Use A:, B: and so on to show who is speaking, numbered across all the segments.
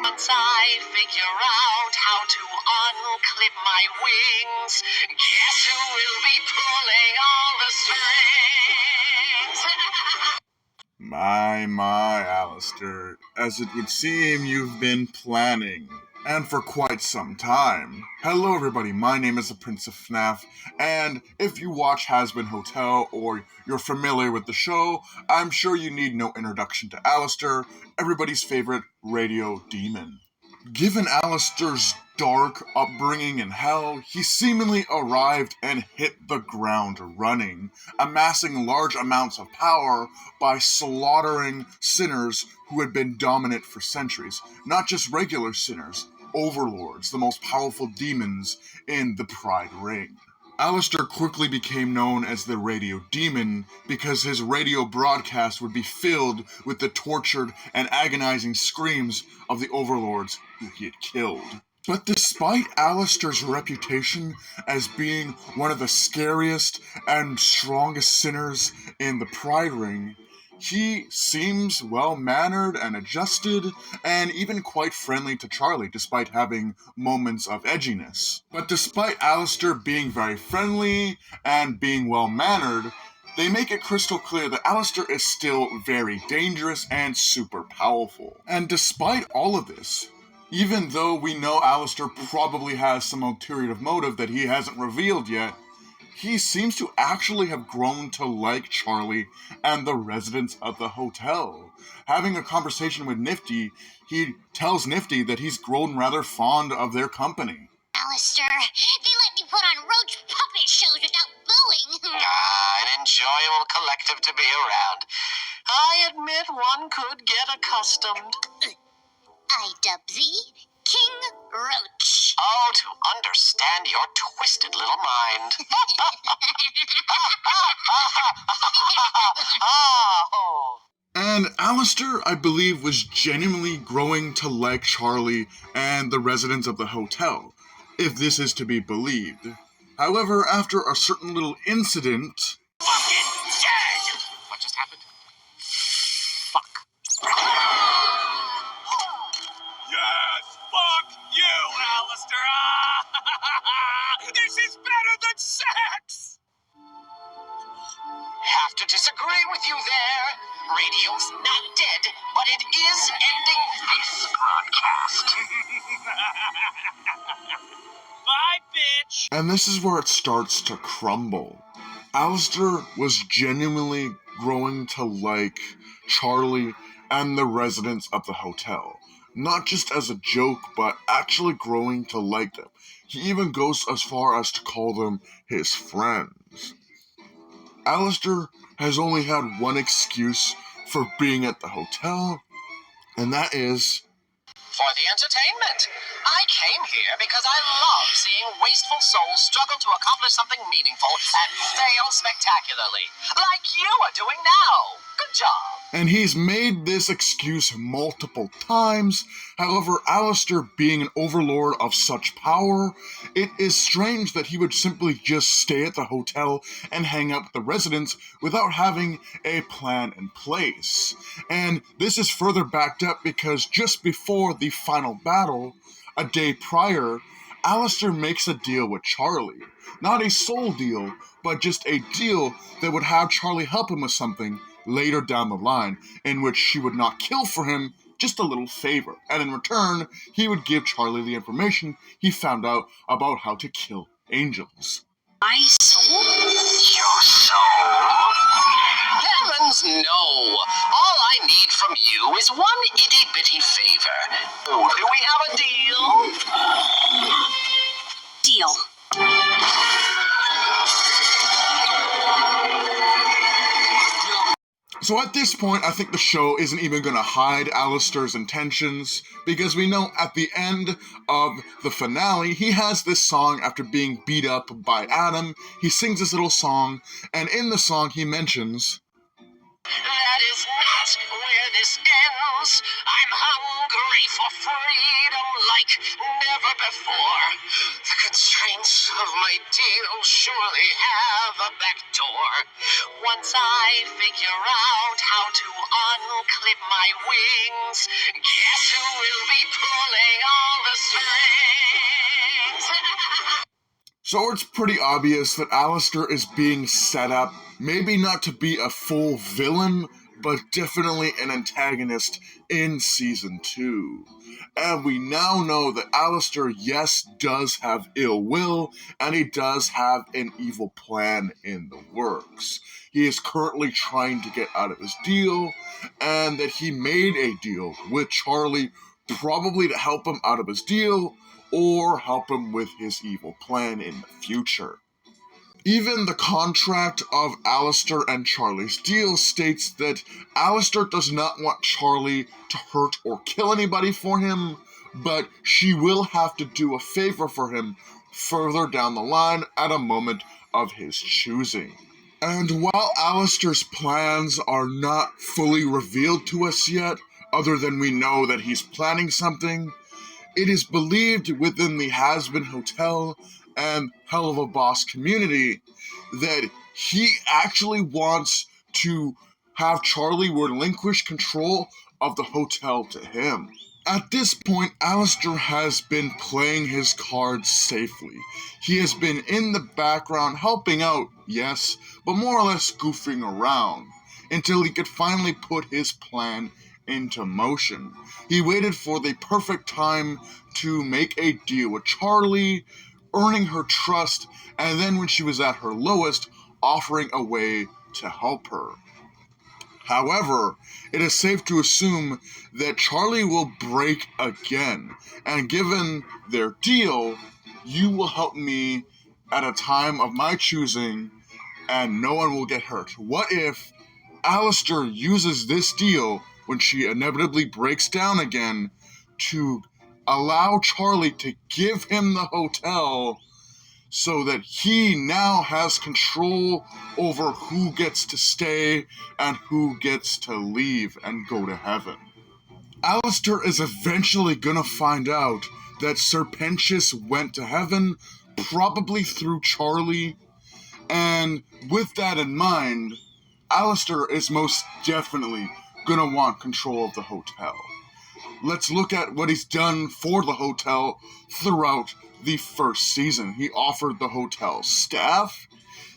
A: Once I figure out how to unclip my wings, guess who will be pulling all the strings?
B: My, Alastor, as it would seem you've been planning, and for quite some time. Hello everybody, my name is the Prince of FNAF, and if you watch Hazbin Hotel or you're familiar with the show, I'm sure you need no introduction to Alastor, everybody's favorite radio demon. Given Alastor's dark upbringing in hell, he seemingly arrived and hit the ground running, amassing large amounts of power by slaughtering sinners who had been dominant for centuries. Not just regular sinners, overlords, the most powerful demons in the Pride Ring. Alastor quickly became known as the Radio Demon because his radio broadcast would be filled with the tortured and agonizing screams of the overlords who he had killed. But despite Alastor's reputation as being one of the scariest and strongest sinners in the Pride Ring, he seems well-mannered and adjusted, and even quite friendly to Charlie, despite having moments of edginess. But despite Alastor being very friendly and being well-mannered, they make it crystal clear that Alastor is still very dangerous and super powerful. And despite all of this, even though we know Alastor probably has some ulterior motive that he hasn't revealed yet, he seems to actually have grown to like Charlie and the residents of the hotel. Having a conversation with Nifty, he tells Nifty that he's grown rather fond of their company.
C: Alastor, they let me put on roach puppet shows without booing.
A: An enjoyable collective to be around. I admit one could get accustomed.
C: I dub thee King Roach.
A: Oh, to understand your twisted little mind. Oh.
B: And Alastor, I believe, was genuinely growing to like Charlie and the residents of the hotel, if this is to be believed. However, after a certain little incident...
A: Fucking dead! What just happened? Fuck.
D: Yes, fuck you, Alastor! This is better than sex!
A: Have to disagree with you there. Radio's not dead, but it is ending this broadcast.
D: Bye, bitch!
B: And this is where it starts to crumble. Alastor was genuinely growing to like Charlie and the residents of the hotel. Not just as a joke, but actually growing to like them. He even goes as far as to call them his friends. Alastor has only had one excuse for being at the hotel, and that is...
A: For the entertainment. I came here because I love seeing wasteful souls struggle to accomplish something meaningful and fail spectacularly, like you are doing now. Good job.
B: And he's made this excuse multiple times. However, Alastor being an overlord of such power, it is strange that he would simply just stay at the hotel and hang out with the residents without having a plan in place. And this is further backed up because just before the final battle, a day prior, Alastor makes a deal with Charlie. Not a soul deal, but just a deal that would have Charlie help him with something later down the line, in which she would not kill for him, just a little favor. And in return, he would give Charlie the information he found out about how to kill angels.
C: My soul?
A: Your soul? Heavens no! All I need from you is one itty-bitty favor. Do we have a deal?
C: Deal.
B: So at this point, I think the show isn't even going to hide Alastor's intentions, because we know at the end of the finale, he has this song after being beat up by Adam. He sings this little song, and in the song he mentions...
A: That is not where this ends. I'm hungry for freedom like never before. The constraints of my deal surely have a back door. Once I figure out how to unclip my wings, guess who will be pulling all the strings?
B: So it's pretty obvious that Alastor is being set up, maybe not to be a full villain, but definitely an antagonist in Season 2. And we now know that Alastor, yes, does have ill will, and he does have an evil plan in the works. He is currently trying to get out of his deal, and that he made a deal with Charlie probably to help him out of his deal, or help him with his evil plan in the future. Even the contract of Alastor and Charlie's deal states that Alastor does not want Charlie to hurt or kill anybody for him, but she will have to do a favor for him further down the line at a moment of his choosing. And while Alastor's plans are not fully revealed to us yet, other than we know that he's planning something, it is believed within the Hazbin Hotel and Hell of a Boss community that he actually wants to have Charlie relinquish control of the hotel to him. At this point, Alastor has been playing his cards safely. He has been in the background helping out, yes, but more or less goofing around, until he could finally put his plan into motion. He waited for the perfect time to make a deal with Charlie, earning her trust, and then when she was at her lowest, offering a way to help her. However, it is safe to assume that Charlie will break again, and given their deal, you will help me at a time of my choosing, and no one will get hurt. What if Alastor uses this deal when she inevitably breaks down again to allow Charlie to give him the hotel so that he now has control over who gets to stay and who gets to leave and go to heaven? Alastor is eventually gonna find out that Serpentius went to heaven, probably through Charlie, and with that in mind, Alastor is most definitely gonna want control of the hotel. Let's look at what he's done for the hotel throughout the first season. He offered the hotel staff,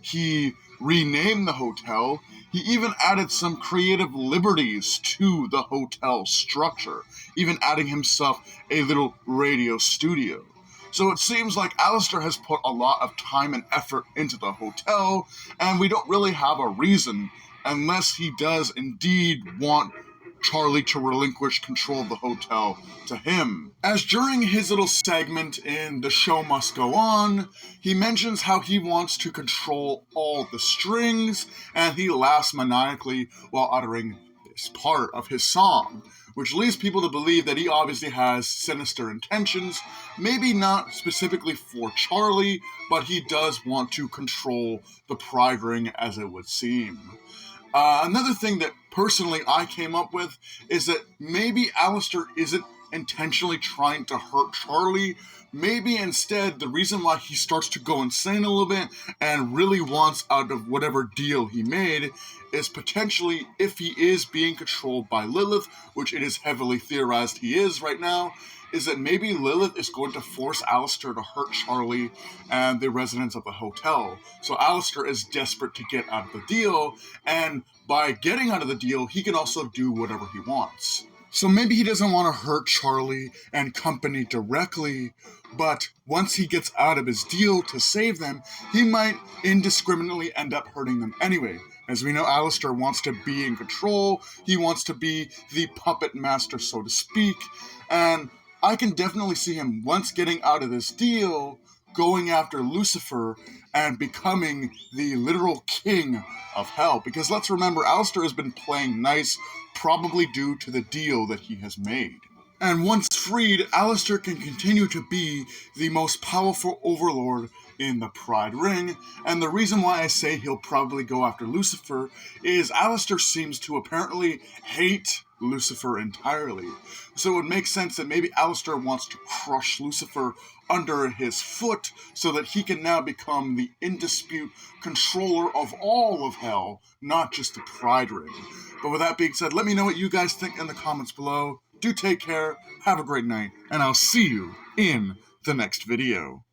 B: he renamed the hotel, he even added some creative liberties to the hotel structure, even adding himself a little radio studio. So it seems like Alastor has put a lot of time and effort into the hotel, and we don't really have a reason, unless he does indeed want Charlie to relinquish control of the hotel to him. As during his little segment in The Show Must Go On, he mentions how he wants to control all the strings, and he laughs maniacally while uttering this part of his song, which leads people to believe that he obviously has sinister intentions, maybe not specifically for Charlie, but he does want to control the pride ring, as it would seem. Another thing that personally I came up with is that maybe Alastor isn't intentionally trying to hurt Charlie. Maybe instead the reason why he starts to go insane a little bit and really wants out of whatever deal he made is potentially if he is being controlled by Lilith, which it is heavily theorized he is right now, is that maybe Lilith is going to force Alastor to hurt Charlie and the residents of the hotel. So Alastor is desperate to get out of the deal, and by getting out of the deal, he can also do whatever he wants. So maybe he doesn't want to hurt Charlie and company directly, but once he gets out of his deal to save them, he might indiscriminately end up hurting them anyway. As we know, Alastor wants to be in control, he wants to be the puppet master, so to speak, and I can definitely see him, once getting out of this deal, going after Lucifer and becoming the literal king of hell. Because let's remember, Alastor has been playing nice, probably due to the deal that he has made. And once freed, Alastor can continue to be the most powerful overlord in the Pride Ring, and the reason why I say he'll probably go after Lucifer is Alastor seems to apparently hate Lucifer entirely. So it would make sense that maybe Alastor wants to crush Lucifer under his foot so that he can now become the indispute controller of all of hell, not just the Pride Ring. But with that being said, let me know what you guys think in the comments below. Do take care, have a great night, and I'll see you in the next video.